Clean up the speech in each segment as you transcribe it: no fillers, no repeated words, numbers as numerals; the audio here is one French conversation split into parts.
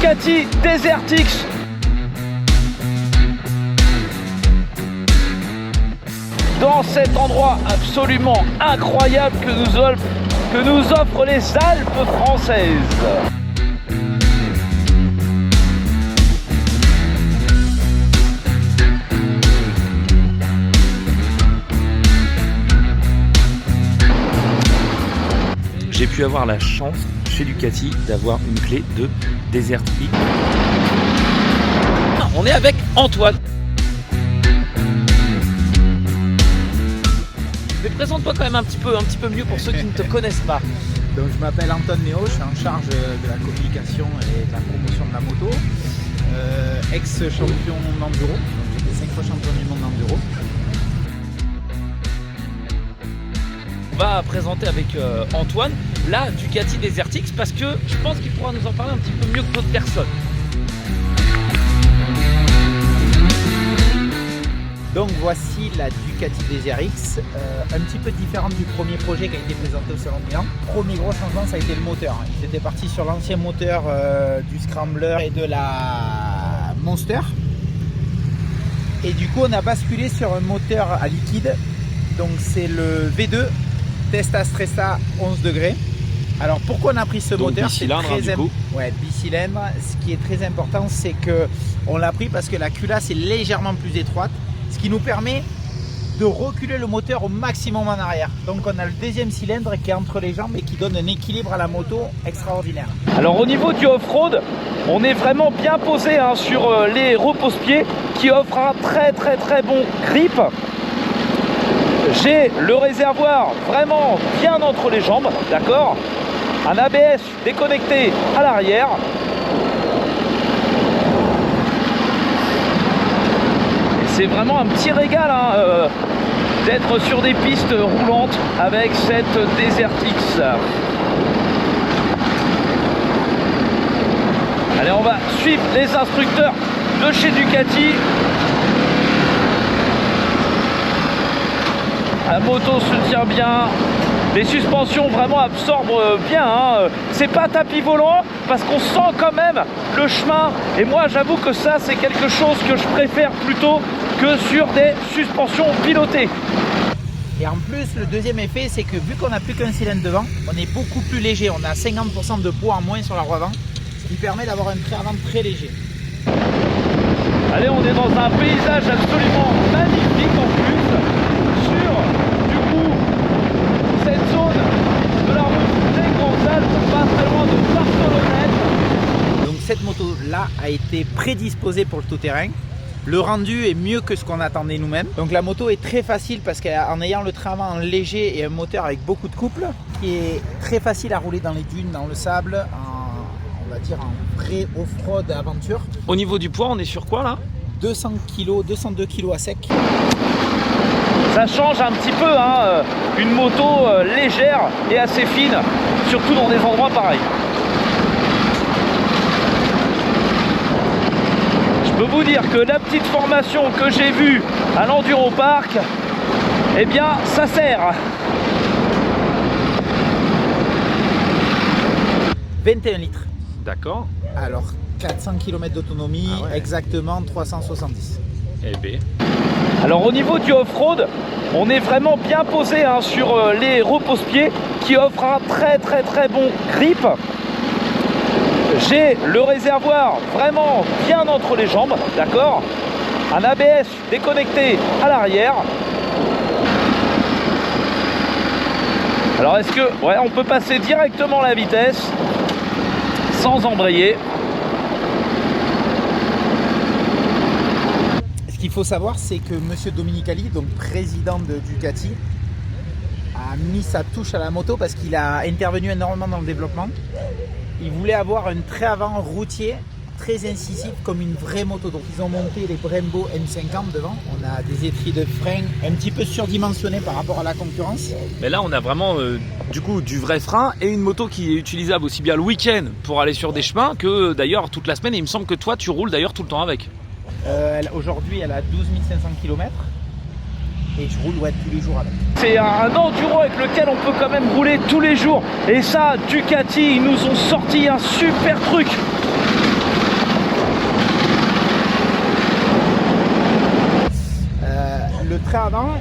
Ducati Desert X. Dans cet endroit absolument incroyable que nous offrent les Alpes françaises. J'ai pu avoir la chance chez Ducati d'avoir une clé de Desert X. On est avec Antoine. Mais présente-toi quand même un petit peu mieux pour ceux qui ne te connaissent pas. Donc je m'appelle Antoine Néo, je suis en charge de la communication et de la promotion de la moto. Ex-champion d'enduro, donc j'étais 5 fois champion du monde d'enduro. On va présenter avec Antoine la Ducati Desert X parce que je pense qu'il pourra nous en parler un petit peu mieux que d'autres personnes. Donc voici la Ducati Desert X, un petit peu différente du premier projet qui a été présenté au Salon de Milan. Premier gros changement, ça a été le moteur. Ils étaient partis sur l'ancien moteur du Scrambler et de la Monster. Et du coup, on a basculé sur un moteur à liquide. Donc c'est le V2 Testa Stressa 11 degrés. Alors pourquoi on a pris ce moteur? Bicylindre, Ouais, bicylindre. Ce qui est très important, c'est que on l'a pris parce que la culasse est légèrement plus étroite, ce qui nous permet de reculer le moteur au maximum en arrière. Donc on a le deuxième cylindre qui est entre les jambes et qui donne un équilibre à la moto extraordinaire. Alors au niveau du off-road, on est vraiment bien posé sur les repose-pieds qui offrent un très bon grip. J'ai le réservoir vraiment bien entre les jambes, d'accord? Un ABS déconnecté à l'arrière. C'est vraiment un petit régal d'être sur des pistes roulantes avec cette Desert X. Allez, on va suivre les instructeurs de chez Ducati. La moto se tient bien, les suspensions vraiment absorbent bien, c'est pas tapis volant parce qu'on sent quand même le chemin et moi j'avoue que ça c'est quelque chose que je préfère plutôt que sur des suspensions pilotées. Et en plus le deuxième effet c'est que vu qu'on n'a plus qu'un cylindre devant, on est beaucoup plus léger, on a 50% de poids en moins sur la roue avant, ce qui permet d'avoir un trait avant très léger. Allez, on est dans un paysage absolument magnifique en plus. Cette zone de la route des Grandes Alpes, pas très loin de Barcelonnette. Donc cette moto là a été prédisposée pour le tout-terrain. Le rendu est mieux que ce qu'on attendait nous-mêmes. Donc la moto est très facile parce qu'en ayant le train avant léger et un moteur avec beaucoup de couple, qui est très facile à rouler dans les dunes, dans le sable, on va dire en vrai off-road aventure. Au niveau du poids, on est sur quoi là? 200 kg, 202 kg à sec. Ça change un petit peu, une moto légère et assez fine, surtout dans des endroits pareils. Je peux vous dire que la petite formation que j'ai vue à l'Enduro Park, eh bien ça sert. 21 litres. D'accord. Alors 400 km d'autonomie, exactement 370. Eh bien. Alors au niveau du off-road, on est vraiment bien posé sur les repose-pieds qui offrent un très bon grip. J'ai le réservoir vraiment bien entre les jambes, d'accord? Un ABS déconnecté à l'arrière. Alors est-ce que on peut passer directement la vitesse sans embrayer? Ce qu'il faut savoir, c'est que M. Dominicali, donc président de Ducati, a mis sa touche à la moto parce qu'il a intervenu énormément dans le développement. Il voulait avoir un trait avant routier très incisif comme une vraie moto. Donc ils ont monté les Brembo M50 devant. On a des étriers de frein un petit peu surdimensionnés par rapport à la concurrence. Mais là on a vraiment du coup du vrai frein et une moto qui est utilisable aussi bien le week-end pour aller sur des chemins que d'ailleurs toute la semaine. Et il me semble que toi tu roules d'ailleurs tout le temps avec. Aujourd'hui elle a 12 500 km et je roule tous les jours avec. C'est un enduro avec lequel on peut quand même rouler tous les jours. Et ça, Ducati, ils nous ont sorti un super truc. frein avant,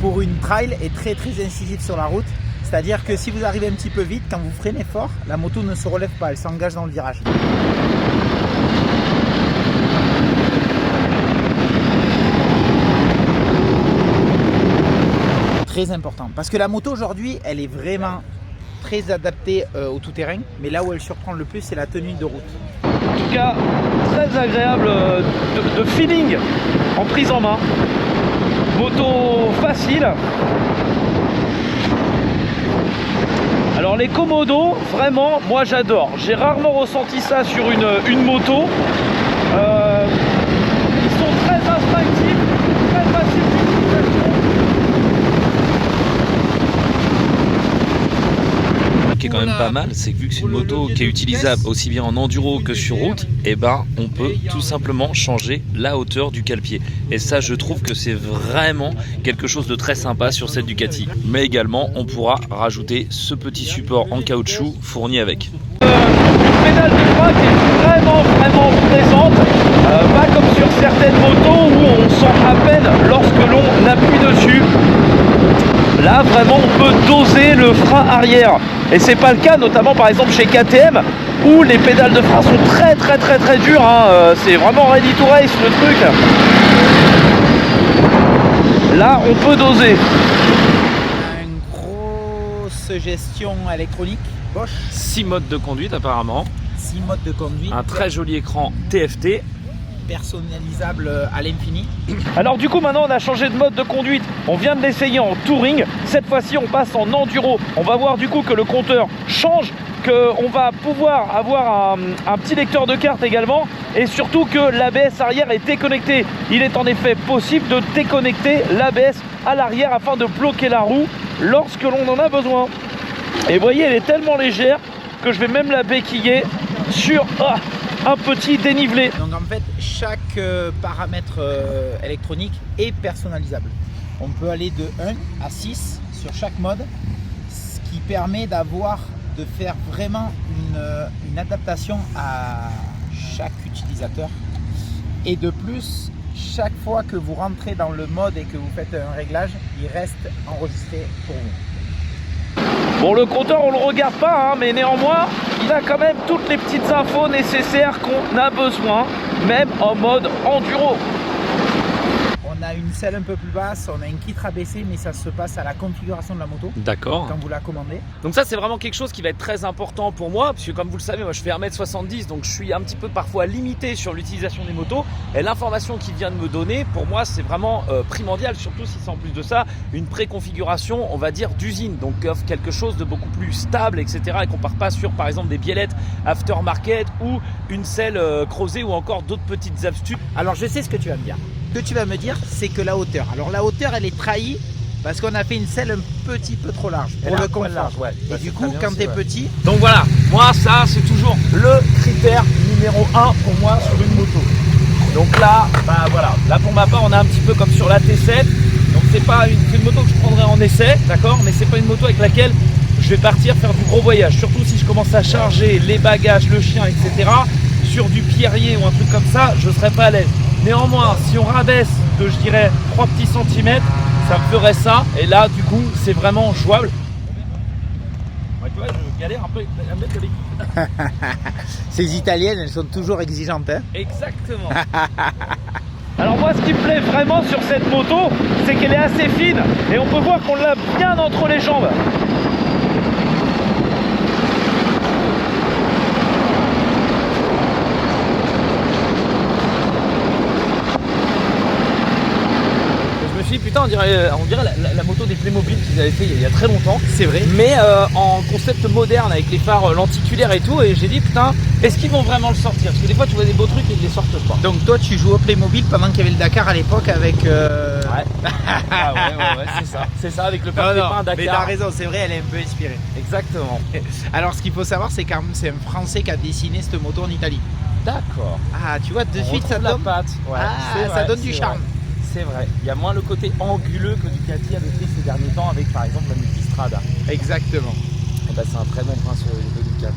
pour une trail, est très incisif sur la route. C'est-à-dire que si vous arrivez un petit peu vite, quand vous freinez fort, la moto ne se relève pas, elle s'engage dans le virage. Très important, parce que la moto aujourd'hui, elle est vraiment très adaptée au tout-terrain, mais là où elle surprend le plus, c'est la tenue de route. En tout cas, très agréable de feeling en prise en main. Moto facile. Alors les Komodo, vraiment, moi j'adore. J'ai rarement ressenti ça sur une moto. Ils sont très instinctifs, très faciles d'utilisation. Ce qui est quand même pas mal, c'est que vu que c'est une moto qui est utilisable aussi bien en enduro que sur route, et ben on peut tout simplement changer la hauteur du cale-pied. Et ça, je trouve que c'est vraiment quelque chose de très sympa sur cette Ducati. Mais également, on pourra rajouter ce petit support en caoutchouc fourni avec. Une pédale de frein qui est vraiment présente, pas comme sur certaines motos où on sent à peine lorsque l'on appuie dessus. Là vraiment on peut doser le frein arrière et c'est pas le cas notamment par exemple chez KTM où les pédales de frein sont très dures, hein. C'est vraiment ready to race le truc. Là on peut doser. Une grosse gestion électronique Bosch. 6 modes de conduite apparemment. 6 modes de conduite. Un très joli écran TFT. Personnalisable à l'infini. Alors du coup maintenant on a changé de mode de conduite, on vient de l'essayer en touring, cette fois-ci on passe en enduro, on va voir du coup que le compteur change, qu'on va pouvoir avoir un petit lecteur de carte également et surtout que l'ABS arrière est déconnecté. Il est en effet possible de déconnecter l'ABS à l'arrière afin de bloquer la roue lorsque l'on en a besoin. Et vous voyez elle est tellement légère que je vais même la béquiller sur un petit dénivelé. Donc en fait chaque paramètre électronique est personnalisable. On peut aller de 1 à 6 sur chaque mode, ce qui permet de faire vraiment une adaptation à chaque utilisateur. Et de plus, chaque fois que vous rentrez dans le mode et que vous faites un réglage, il reste enregistré pour vous. Bon, le compteur on le regarde pas, hein, mais néanmoins il a quand même toutes les petites infos nécessaires qu'on a besoin, même en mode enduro. On a une selle un peu plus basse, on a une kit rabaissée, mais ça se passe à la configuration de la moto. D'accord. Quand vous la commandez. Donc ça c'est vraiment quelque chose qui va être très important pour moi, parce que comme vous le savez, moi je fais 1m70, donc je suis un petit peu parfois limité sur l'utilisation des motos. Et l'information qu'il vient de me donner, pour moi c'est vraiment primordial, surtout si c'est en plus de ça une préconfiguration, on va dire d'usine, donc offre quelque chose de beaucoup plus stable, etc. Et qu'on part pas sur par exemple des biellettes aftermarket ou une selle creusée ou encore d'autres petites astuces. Alors je sais ce que tu vas me dire. Ce que tu vas me dire, c'est que la hauteur. Alors la hauteur, elle est trahie parce qu'on a fait une selle un petit peu trop large pour le confort. Large, ouais. Et du coup, quand tu es petit... Donc voilà, moi ça c'est toujours le critère numéro 1 pour moi sur une moto. Donc là, bah voilà, là pour ma part on a un petit peu comme sur la T7. Donc c'est pas une moto que je prendrais en essai, d'accord, mais c'est pas une moto avec laquelle je vais partir faire du gros voyage. Surtout si je commence à charger les bagages, le chien, etc. Sur du pierrier ou un truc comme ça, je serais pas à l'aise. Néanmoins, si on rabaisse de, je dirais, 3 petits centimètres, ça me ferait ça. Et là, du coup, c'est vraiment jouable. Ouais, tu vois, je galère un peu à mettre de l'équipe. Ces italiennes, elles sont toujours exigeantes. Hein. Exactement. Alors moi, ce qui me plaît vraiment sur cette moto, c'est qu'elle est assez fine. Et on peut voir qu'on l'a bien entre les jambes. Putain, on dirait la moto des Playmobil qu'ils avaient fait il y a très longtemps. C'est vrai. Mais en concept moderne avec les phares lenticulaires et tout. Et j'ai dit putain, est-ce qu'ils vont vraiment le sortir? Parce que des fois tu vois des beaux trucs et ils les sortent pas. Donc toi tu joues au Playmobil pendant qu'il y avait le Dakar à l'époque avec... Ouais. Ah ouais, c'est ça. C'est ça avec le père Pépin Dakar. Mais t'as raison, c'est vrai, elle est un peu inspirée. Exactement. Alors ce qu'il faut savoir, c'est quand même c'est un Français qui a dessiné cette moto en Italie. D'accord. Ah tu vois, de suite ça la donne... patte. Ouais, ça donne du charme. C'est vrai, il y a moins le côté anguleux que Ducati avait fait ces derniers temps avec par exemple la Multistrada. Exactement. Et bah, c'est un très bon prince de Ducati.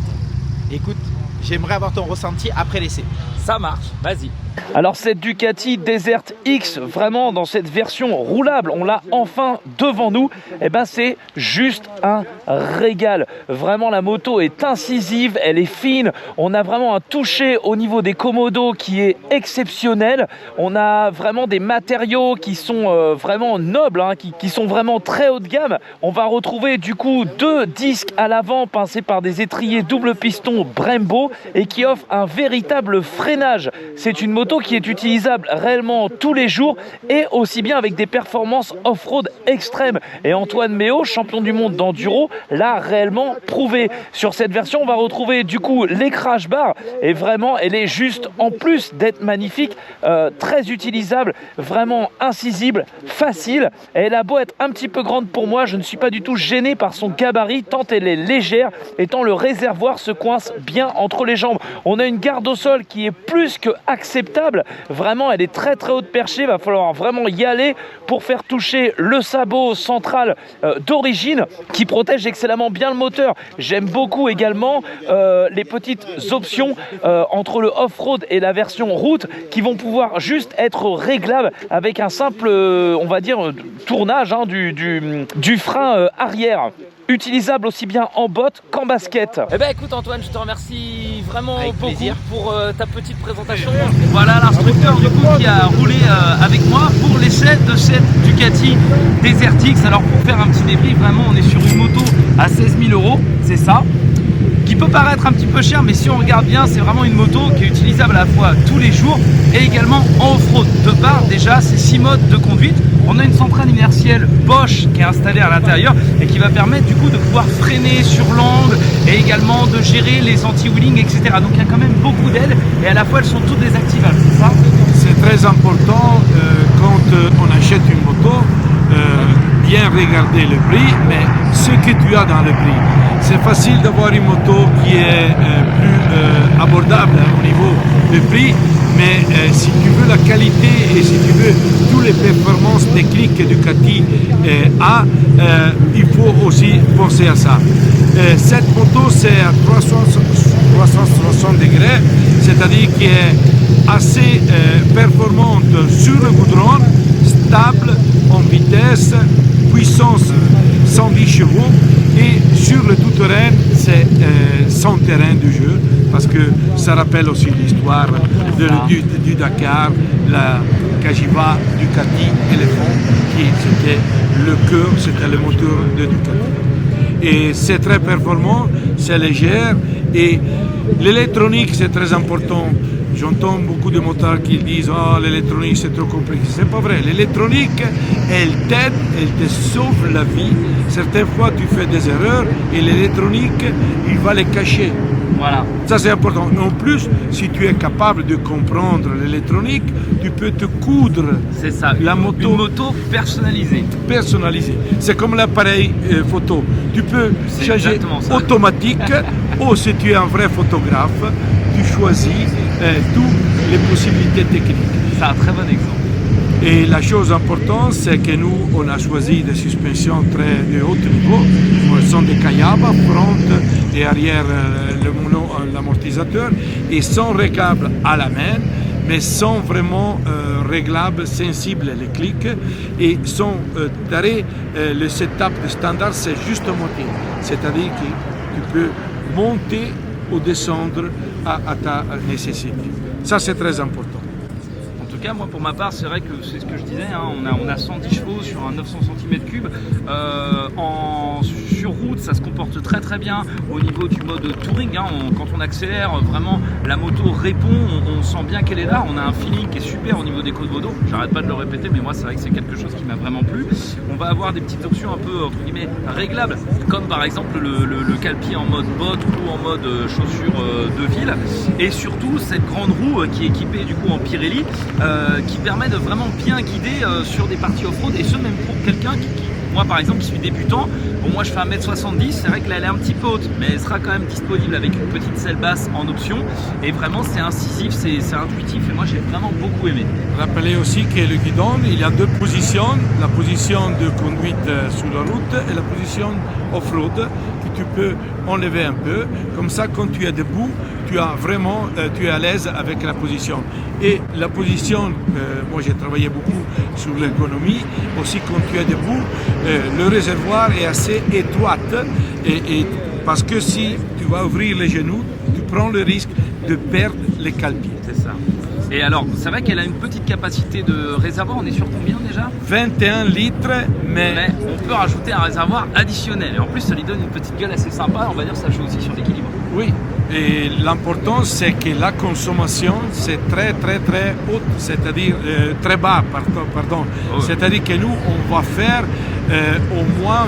Écoute, j'aimerais avoir ton ressenti après l'essai. Ça marche, vas-y. Alors cette Ducati Desert X, vraiment dans cette version roulable, on l'a enfin devant nous, et ben c'est juste un régal. Vraiment la moto est incisive, elle est fine, on a vraiment un toucher au niveau des commodos qui est exceptionnel. On a vraiment des matériaux qui sont vraiment nobles, hein, qui sont vraiment très haut de gamme. On va retrouver du coup 2 disques à l'avant pincés par des étriers double piston Brembo et qui offrent un véritable freinage. C'est une moto qui est utilisable réellement tous les jours et aussi bien avec des performances off-road extrêmes. Et Antoine Méo, champion du monde d'enduro, l'a réellement prouvé. Sur cette version, on va retrouver du coup les crash bars et vraiment, elle est juste, en plus d'être magnifique, très utilisable, vraiment incisible, facile. Et elle a beau être un petit peu grande pour moi, je ne suis pas du tout gêné par son gabarit tant elle est légère et tant le réservoir se coince bien entre les jambes. On a une garde au sol qui est plus que acceptable. Vraiment, elle est très très haute perchée. Va falloir vraiment y aller pour faire toucher le sabot central d'origine qui protège excellemment bien le moteur. J'aime beaucoup également les petites options entre le off-road et la version route qui vont pouvoir juste être réglables avec un simple, on va dire, tournage hein, du frein arrière. Utilisable aussi bien en botte qu'en basket. Eh ben écoute Antoine, je te remercie vraiment avec beaucoup plaisir pour ta petite présentation. Voilà l'instructeur du coup qui a roulé avec moi pour l'essai de cette Ducati Desert X. Alors pour faire un petit débrief, vraiment on est sur une moto à 16 000 €, c'est ça, qui peut paraître un petit peu cher, mais si on regarde bien, c'est vraiment une moto qui est utilisable à la fois tous les jours et également en off-road. De part déjà ces 6 modes de conduite. On a une centrale inertielle Bosch qui est installée à l'intérieur et qui va permettre du coup de pouvoir freiner sur l'angle et également de gérer les anti-wheeling, etc. Donc il y a quand même beaucoup d'aides et à la fois elles sont toutes désactivables, c'est ça? C'est très important quand on achète une moto, bien regarder le prix, mais ce que tu as dans le prix. C'est facile d'avoir une moto qui est plus abordable au niveau du prix, mais si tu veux la qualité et si tu veux toutes les performances techniques que Ducati a, il faut aussi penser à ça. Cette moto c'est à 360 degrés, c'est-à-dire qu'elle est assez performante sur le goudron, stable en vitesse, puissance 110 chevaux et sur le tout-terrain c'est son terrain de jeu parce que ça rappelle aussi l'histoire du Dakar, la Cagiva Ducati Elephant qui c'était le cœur, c'était le moteur de Ducati. Et c'est très performant, c'est léger et l'électronique c'est très important. J'entends beaucoup de motards qui disent « Ah, l'électronique c'est trop compliqué ». C'est pas vrai. L'électronique, elle t'aide, elle te sauve la vie. Certaines fois, tu fais des erreurs et l'électronique, il va les cacher. Voilà. Ça, c'est important. En plus, si tu es capable de comprendre l'électronique, tu peux te coudre C'est ça, la une moto personnalisée. personnalisée. C'est comme l'appareil photo. Tu peux C'est changer exactement ça. automatique ou si tu es un vrai photographe, tu choisis toutes les possibilités techniques. C'est un très bon exemple. Et la chose importante, c'est que nous, on a choisi des suspensions très de haut niveau. Ce sont des Kayaba, front et arrière l'amortisseur, et sont réglables à la main, mais sont vraiment réglables, sensibles les clics, et sont tarés. Le setup de standard, c'est juste moitié. C'est-à-dire que tu peux monter ou descendre à ta nécessité. Ça, c'est très important. En tout cas, moi pour ma part, c'est vrai que c'est ce que je disais, hein, on a 110 chevaux sur un 900 cm3. Sur route, ça se comporte très très bien au niveau du mode touring. Hein, quand on accélère, vraiment la moto répond, on sent bien qu'elle est là. On a un feeling qui est super au niveau des côtes Vaudaux. J'arrête pas de le répéter, mais moi c'est vrai que c'est quelque chose qui m'a vraiment plu. On va avoir des petites options un peu entre guillemets réglables, comme par exemple le cale-pied en mode botte ou en mode chaussure de ville. Et surtout cette grande roue qui est équipée du coup en Pirelli, qui permet de vraiment bien guider sur des parties off-road, et ce même pour quelqu'un qui moi par exemple qui suis débutant. Bon, moi je fais 1m70, c'est vrai que là elle est un petit peu haute, mais elle sera quand même disponible avec une petite selle basse en option, et vraiment c'est incisif, c'est intuitif, et moi j'ai vraiment beaucoup aimé. Rappelez aussi que le guidon, il y a deux positions, la position de conduite sur la route et la position off-road, que tu peux enlever un peu. Comme ça, quand tu es debout, tu es à l'aise avec la position. Et la position, moi j'ai travaillé beaucoup sur l'économie, aussi quand tu es debout, le réservoir est assez étroite et parce que si tu vas ouvrir les genoux, tu prends le risque de perdre les cale-pieds. C'est ça. Et alors, c'est vrai qu'elle a une petite capacité de réservoir, on est sur combien déjà? 21 litres, Mais on peut rajouter un réservoir additionnel. Et en plus, ça lui donne une petite gueule assez sympa, on va dire, ça joue aussi sur l'équilibre. oui. Et l'important, c'est que la consommation, c'est très haute, c'est-à-dire très bas, pardon. Oh. C'est-à-dire que nous, on va faire au moins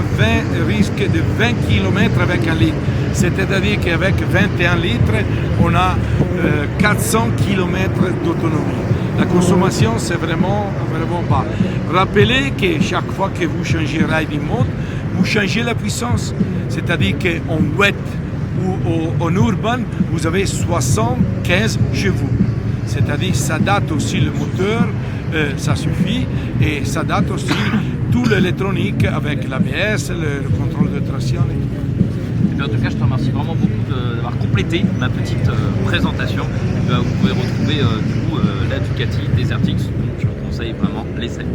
risque de 20 km avec un litre. C'est-à-dire qu'avec 21 litres, on a 400 km d'autonomie. La consommation, c'est vraiment bas. Rappelez que chaque fois que vous changez riding mode, vous changez la puissance. C'est-à-dire qu'en wet ou en urban, vous avez 75 chevaux. C'est-à-dire ça date aussi le moteur, ça suffit, et ça date aussi tout l'électronique avec l'ABS, le contrôle de traction et tout. Et bien, en tout cas, je te remercie vraiment beaucoup d'avoir complété ma petite présentation. Et bien, vous pouvez retrouver du coup la Ducati Desert X, donc je vous conseille vraiment l'essai.